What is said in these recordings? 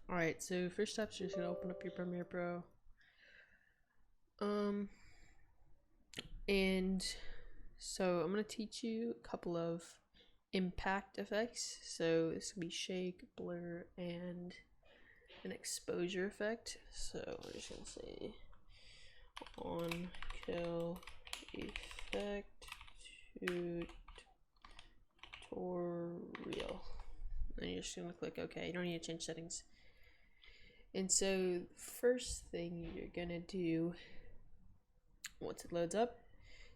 Alright, so first step, you're just gonna open up your Premiere Pro. And so I'm gonna teach you a couple of impact effects. So this will be shake, blur, and an exposure effect. So we're just gonna say on kill effect tutorial. And you're just gonna click OK. You don't need to change settings. And so first thing you're gonna do once it loads up,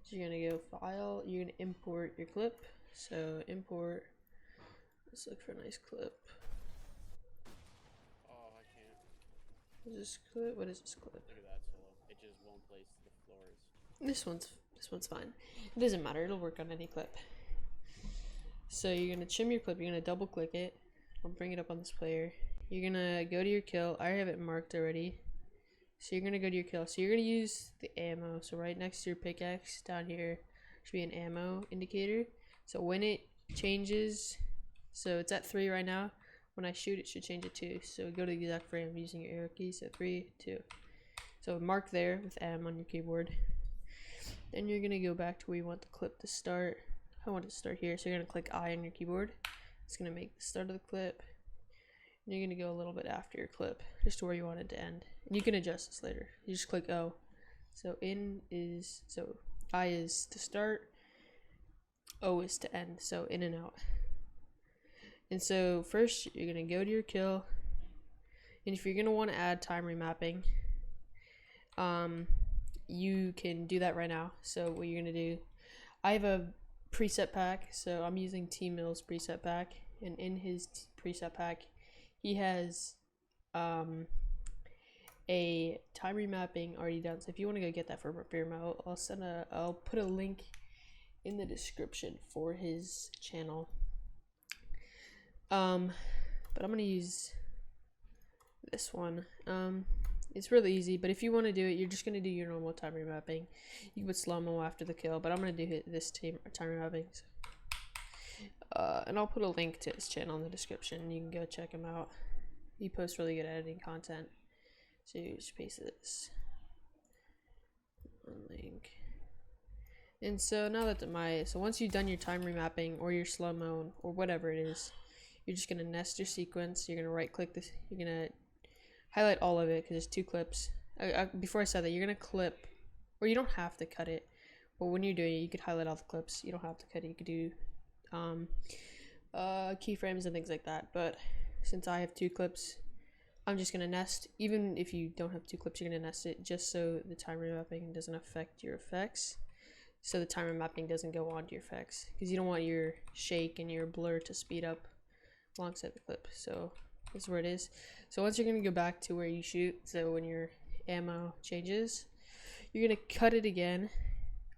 so you're gonna go file, you're gonna import your clip. So import, let's look for a nice clip. Oh, I can't. Is this clip? What is this clip? Look at that solo. It just won't place the floors. This one's fine. It doesn't matter, it'll work on any clip. So you're gonna trim your clip, you're gonna double click it. I'll bring it up on this player. You're gonna go to your kill. I have it marked already. So you're gonna go to your kill. So you're gonna use the ammo. So right next to your pickaxe down here should be an ammo indicator. So when it changes, so it's at 3 right now. When I shoot, it should change it to 2. So go to the exact frame using your arrow key. So 3, 2. So mark there with M on your keyboard. Then you're gonna go back to where you want the clip to start. I want it to start here. So you're gonna click I on your keyboard. It's gonna make the start of the clip. And you're gonna go a little bit after your clip, just to where you want it to end. And you can adjust this later. You just click O. So I is to start, O is to end. So in and out. And so first you're gonna go to your kill, and if you're gonna want to add time remapping, you can do that right now. So what you're gonna do, I have a preset pack, so I'm using Tmill's preset pack, and in his preset pack, he has a time remapping already done. So if you want to go get that for Firma, I'll put a link in the description for his channel. But I'm gonna use this one. It's really easy, but if you want to do it, you're just gonna do your normal time remapping. You can put slow-mo after the kill, but I'm gonna do this time remapping. And I'll put a link to his channel in the description. You can go check him out. He posts really good editing content. So you just paste this link. And so now that so once you've done your time remapping or your slow-mo or whatever it is, you're just gonna nest your sequence. You're gonna right click this. You're gonna highlight all of it because there's 2 clips. Before I said that, you're gonna clip, or you don't have to cut it, but when you're doing it, you could highlight all the clips. You don't have to cut it. You could do keyframes and things like that. But since I have 2 clips, I'm just gonna nest. Even if you don't have 2 clips, you're gonna nest it just so the time remapping doesn't affect your effects. So the time remapping doesn't go onto your effects, because you don't want your shake and your blur to speed up alongside the clip. So this is where it is. So once you're gonna go back to where you shoot, so when your ammo changes, you're gonna cut it again,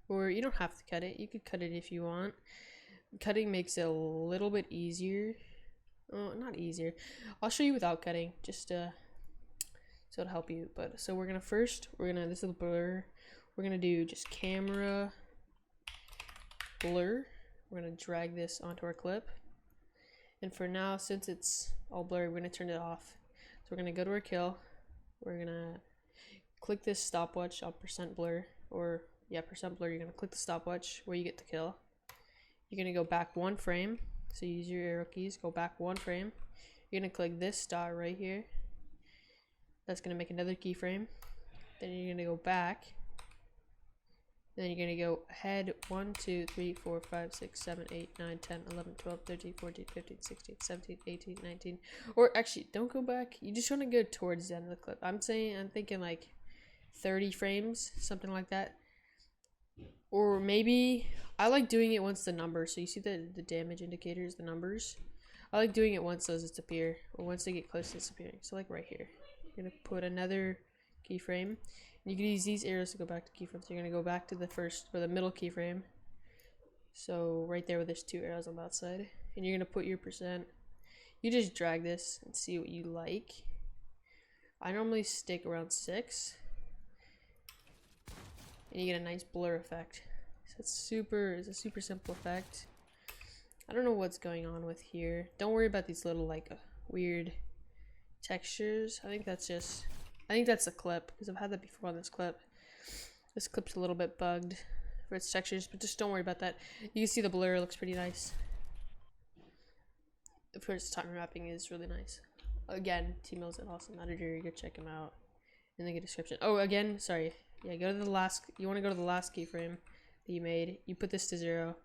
or you don't have to cut it. You could cut it if you want. Cutting makes it a little bit easier. Not easier. I'll show you without cutting, just so it'll help you. But so this is blur. We're gonna do just camera blur. We're gonna drag this onto our clip. And for now, since it's all blurry, we're gonna turn it off. So we're gonna go to our kill. We're gonna click this stopwatch on percent blur, or yeah, percent blur. You're gonna click the stopwatch where you get the kill. You're gonna go back 1 frame. So use your arrow keys, go back 1 frame. You're gonna click this dot right here. That's gonna make another keyframe. Then you're gonna go back. Then you're gonna go ahead 1, 2, 3, 4, 5, 6, 7, 8, 9, 10, 11, 12, 13, 14, 15, 16, 17, 18, 19. Or actually, don't go back. You just want to go towards the end of the clip. I'm thinking like 30 frames, something like that. Or maybe I like doing it once the numbers. So you see the damage indicators, the numbers. I like doing it once those disappear, or once they get close to disappearing. So like right here, you're gonna put another keyframe. You can use these arrows to go back to keyframes. So you're gonna go back to the first or the middle keyframe. So right there where there's 2 arrows on the outside, and you're gonna put your percent. You just drag this and see what you like. I normally stick around 6, and you get a nice blur effect. So it's a super simple effect. I don't know what's going on with here. Don't worry about these little like weird textures. I think that's the clip, because I've had that before on this clip. This clip's a little bit bugged for its textures, but just don't worry about that. You can see the blur looks pretty nice. The first time remapping is really nice. Again, Tmill's an awesome editor. You go check him out in the description. Oh, again, sorry. Yeah, go to the last. You want to go to the last keyframe that you made. You put this to 0.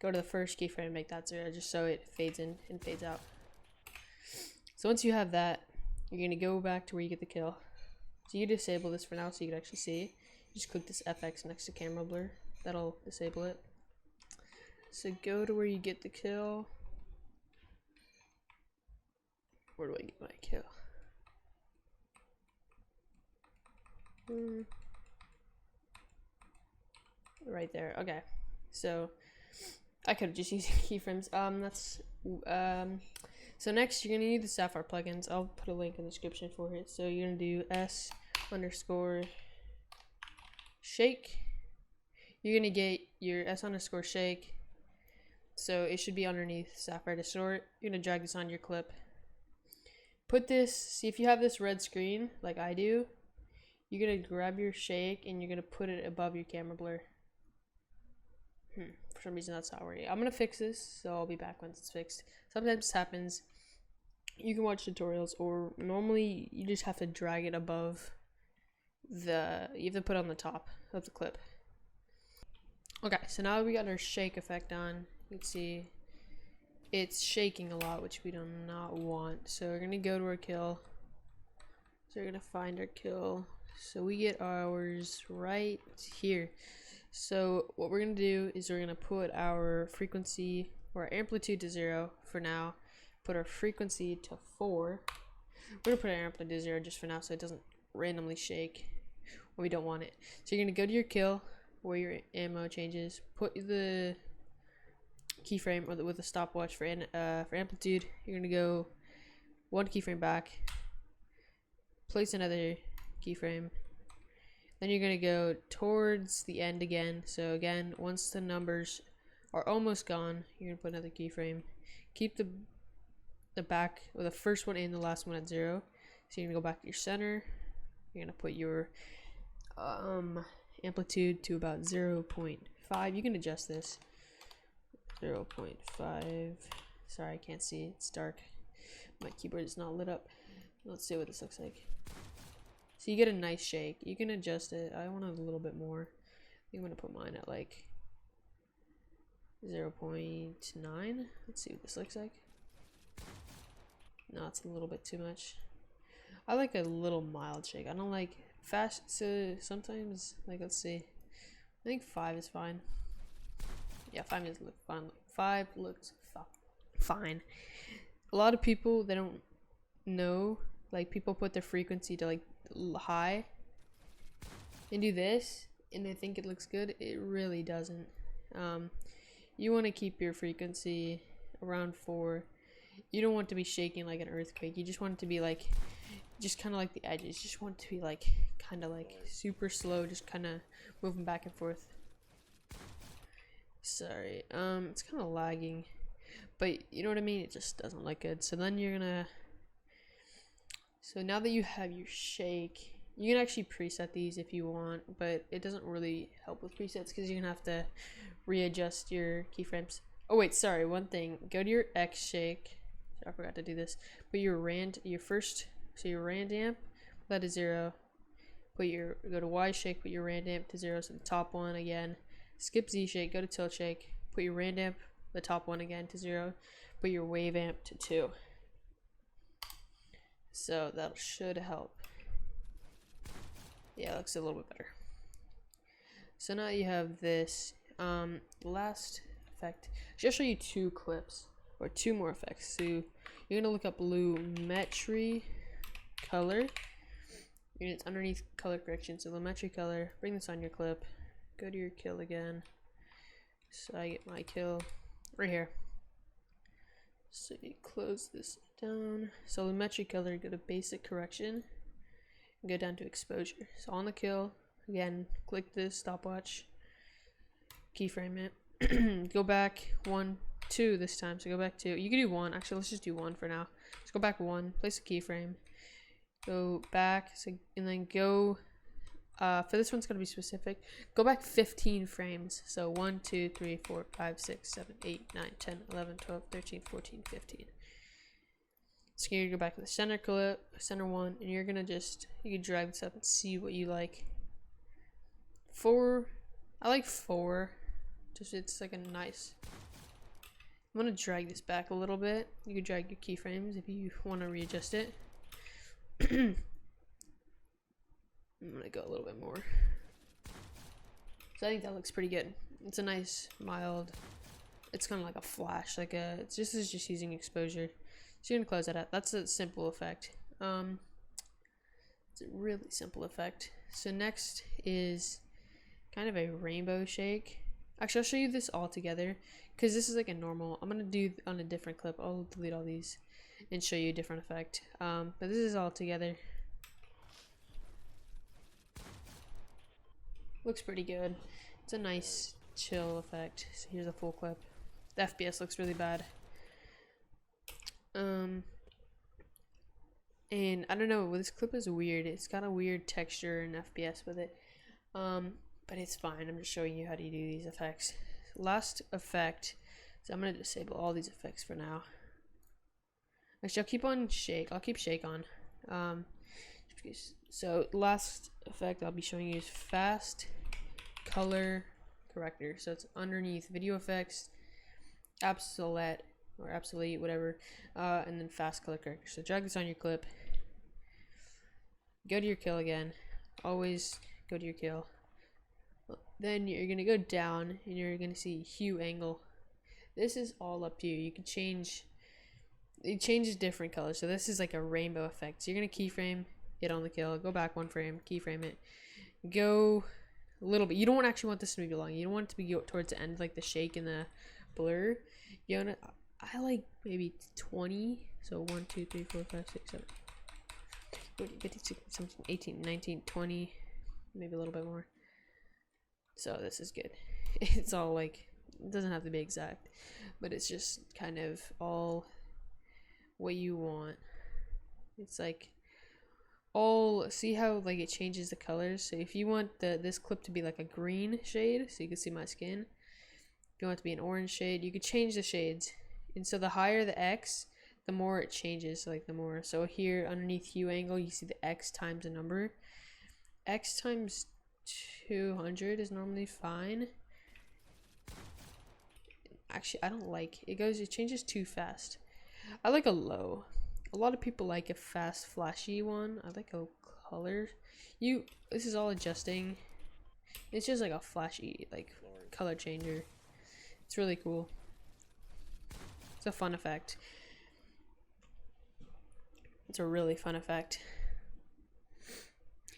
Go to the first keyframe, make that 0, just so it fades in and fades out. So once you have that, you're gonna go back to where you get the kill. So you disable this for now, so you can actually see. Just click this FX next to camera blur. That'll disable it. So go to where you get the kill. Where do I get my kill? Right there. Okay. So I could have just used keyframes. So next you're gonna need the Sapphire plugins. I'll put a link in the description for it. So you're gonna do s_shake. You're gonna get your s_shake. So it should be underneath Sapphire Distort. You're gonna drag this on your clip. Put this, see if you have this red screen like I do, you're gonna grab your shake and you're gonna put it above your camera blur. For some reason that's not working. I'm gonna fix this, so I'll be back once it's fixed. Sometimes this happens. You can watch tutorials, or normally you just have to drag it above you have to put it on the top of the clip. Okay, so now we got our shake effect on. You can see it's shaking a lot, which we do not want. So we're gonna go to our kill. So we're gonna find our kill. So we get ours right here. So what we're gonna do is we're gonna put our frequency or our amplitude to 0 for now. Put our frequency to 4. We're gonna put our amplitude to 0 just for now, so it doesn't randomly shake when we don't want it. So you're gonna go to your kill where your ammo changes. Put the keyframe with the stopwatch for amplitude. You're gonna go 1 keyframe back. Place another keyframe. Then you're gonna go towards the end again. So again, once the numbers are almost gone, you're gonna put another keyframe. Keep the back or the first one and the last one at 0. So you're gonna go back to your center. You're gonna put your amplitude to about 0.5. You can adjust this. 0.5. Sorry, I can't see. It's dark. My keyboard is not lit up. Let's see what this looks like. So you get a nice shake. You can adjust it. I want a little bit more. I think I'm gonna put mine at like 0.9. Let's see what this looks like. No, it's a little bit too much. I like a little mild shake. I don't like fast. So sometimes, like, let's see. I think 5 is fine. Yeah, 5 is fine. 5 looks fine. A lot of people, they don't know. Like, people put their frequency to like high and do this, and they think it looks good. It really doesn't. You want to keep your frequency around 4. You don't want to be shaking like an earthquake. You just want it to be like, just kind of like the edges. You just want it to be like, kind of like super slow, just kind of moving back and forth. Sorry, it's kind of lagging, but you know what I mean? It just doesn't look good. So then you're gonna, so now that you have your shake, you can actually preset these if you want, but it doesn't really help with presets because you're gonna have to readjust your keyframes. Oh wait, sorry, one thing. Go to your X shake. I forgot to do this. Put your your rand amp, that is 0. Go to Y shake, put your rand amp to 0, so the top one again. Skip Z shake, go to tilt shake, put your rand amp, the top one again to 0. Put your wave amp to 2. So that should help. Yeah, it looks a little bit better. So now you have this. Last effect. I'll show you 2 clips or 2 more effects. So you're gonna look up lumetri color. It's underneath color correction. So lumetri color. Bring this on your clip. Go to your kill again. So I get my kill right here. So you close this down. So lumetri color, go to basic correction. And go down to exposure. So on the kill, again, click this stopwatch. Keyframe it. Go back 1, 2 this time. So go back 2. You can do 1. Actually, let's just do 1 for now. Let's go back 1, place a keyframe, go back, so, and then go, for this one's gonna be specific, go back 15 frames. So 1, 2, 3, 4, 5, 6, 7, 8, 9, 10, 11, 12, 13, 14, 15. So you're gonna go back to the center clip, center one, and you're gonna you can drag this up and see what you like. 4, I like 4, just it's like a nice. I'm gonna drag this back a little bit. You can drag your keyframes if you want to readjust it. I'm gonna go a little bit more. So I think that looks pretty good. It's a nice mild. It's kind of like a flash, like a. It's just using exposure. So you're gonna close that out. That's a simple effect. It's a really simple effect. So next is kind of a rainbow shake. Actually, I'll show you this all together because this is like a normal. I'm gonna do on a different clip. I'll delete all these and show you a different effect. But this is all together. Looks pretty good. It's a nice chill effect. So here's a full clip. The FPS looks really bad. And I don't know, this clip is weird. It's got a weird texture and FPS with it. But it's fine. I'm just showing you how to do these effects. Last effect. So I'm gonna disable all these effects for now. Actually, I'll keep on shake. I'll keep shake on. So last effect I'll be showing you is fast color corrector. So it's underneath video effects, absolute or obsolete, whatever, and then fast color corrector. So drag this on your clip. Go to your kill again. Always go to your kill. Then you're gonna go down and you're gonna see hue angle. This is all up to you. You can change. It changes different colors. So this is like a rainbow effect. So you're gonna keyframe it on the kill. Go back 1 frame. Keyframe it. Go a little bit. You don't actually want this to be long. You don't want it to be towards the end, like the shake and the blur. You want to. I like maybe 20. So 1, 2, 3, 4, 5, 6, 7, 15, 16, 17, 18, 19, 20. Maybe a little bit more. So this is good. It's all like, it doesn't have to be exact, but it's just kind of all what you want. It's like all, see how like it changes the colors. So if you want this clip to be like a green shade, so you can see my skin. If you want it to be an orange shade, you could change the shades. And so the higher the X, the more it changes, like the more. So here underneath hue angle, you see the X times a number. X times 200 is normally fine. Actually, I don't like it. It changes too fast. I like a low. A lot of people like a fast, flashy one. I like a color. This is all adjusting. It's just like a flashy, like color changer. It's really cool. It's a fun effect. It's a really fun effect.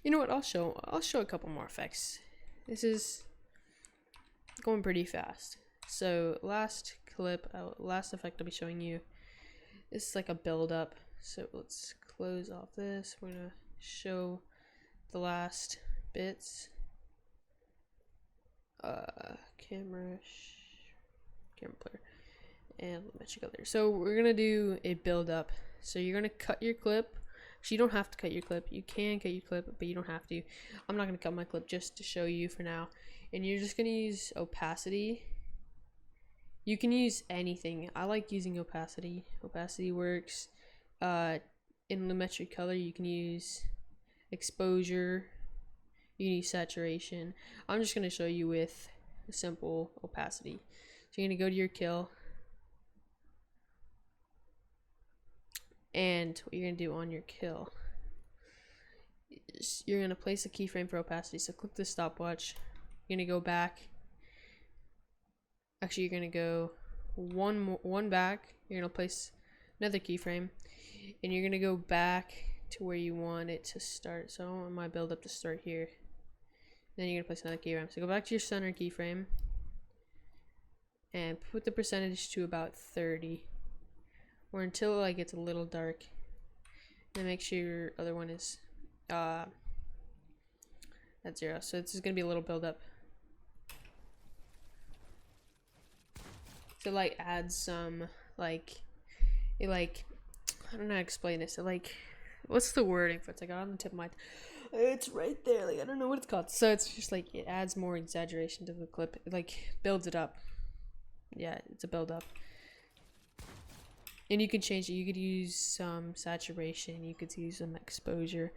You know what? I'll show a couple more effects. This is going pretty fast. So last effect I'll be showing you. This is like a build up. So let's close off this. We're gonna show the last bits. Camera player, and let you go there. So we're gonna do a build up. So you're gonna cut your clip. So you don't have to cut your clip. You can cut your clip, but you don't have to. I'm not gonna cut my clip just to show you for now. And you're just gonna use opacity. You can use anything. I like using opacity. Opacity works. In lumetri color, you can use exposure. You can use saturation. I'm just gonna show you with a simple opacity. So you're gonna go to your kill. And what you're gonna do on your kill is you're gonna place a keyframe for opacity. So click the stopwatch. You're gonna go back. Actually, you're gonna go one back. You're gonna place another keyframe, and you're gonna go back to where you want it to start. So I want my build up to start here. Then you're gonna place another keyframe. So go back to your center keyframe and put the percentage to about 30. Or until like it's a little dark. And make sure your other one is at 0. So this is gonna be a little build up. So like add some like it like I don't know how to explain this. So, like, what's the wording for it? It's like on the tip of my. It's right there. Like, I don't know what it's called. So it's just like it adds more exaggeration to the clip. It, like, builds it up. Yeah, it's a build up. And you can change it. You could use some saturation. You could use some exposure.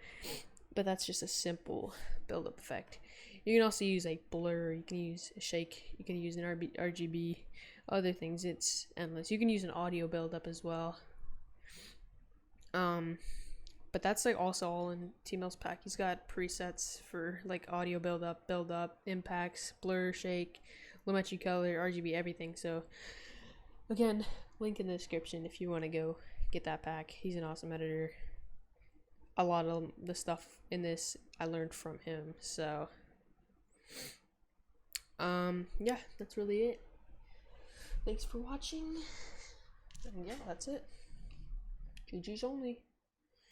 But that's just a simple build up effect. You can also use like blur. You can use a shake. You can use an RGB. Other things. It's endless. You can use an audio build up as well. But that's like also all in Tmill's pack. He's got presets for like audio build up, impacts, blur, shake, low matchy color, RGB, everything. So again, link in the description if you want to go get that pack. He's an awesome editor. A lot of the stuff in this I learned from him. So yeah, that's really it. Thanks for watching. And yeah, that's it. GG's only.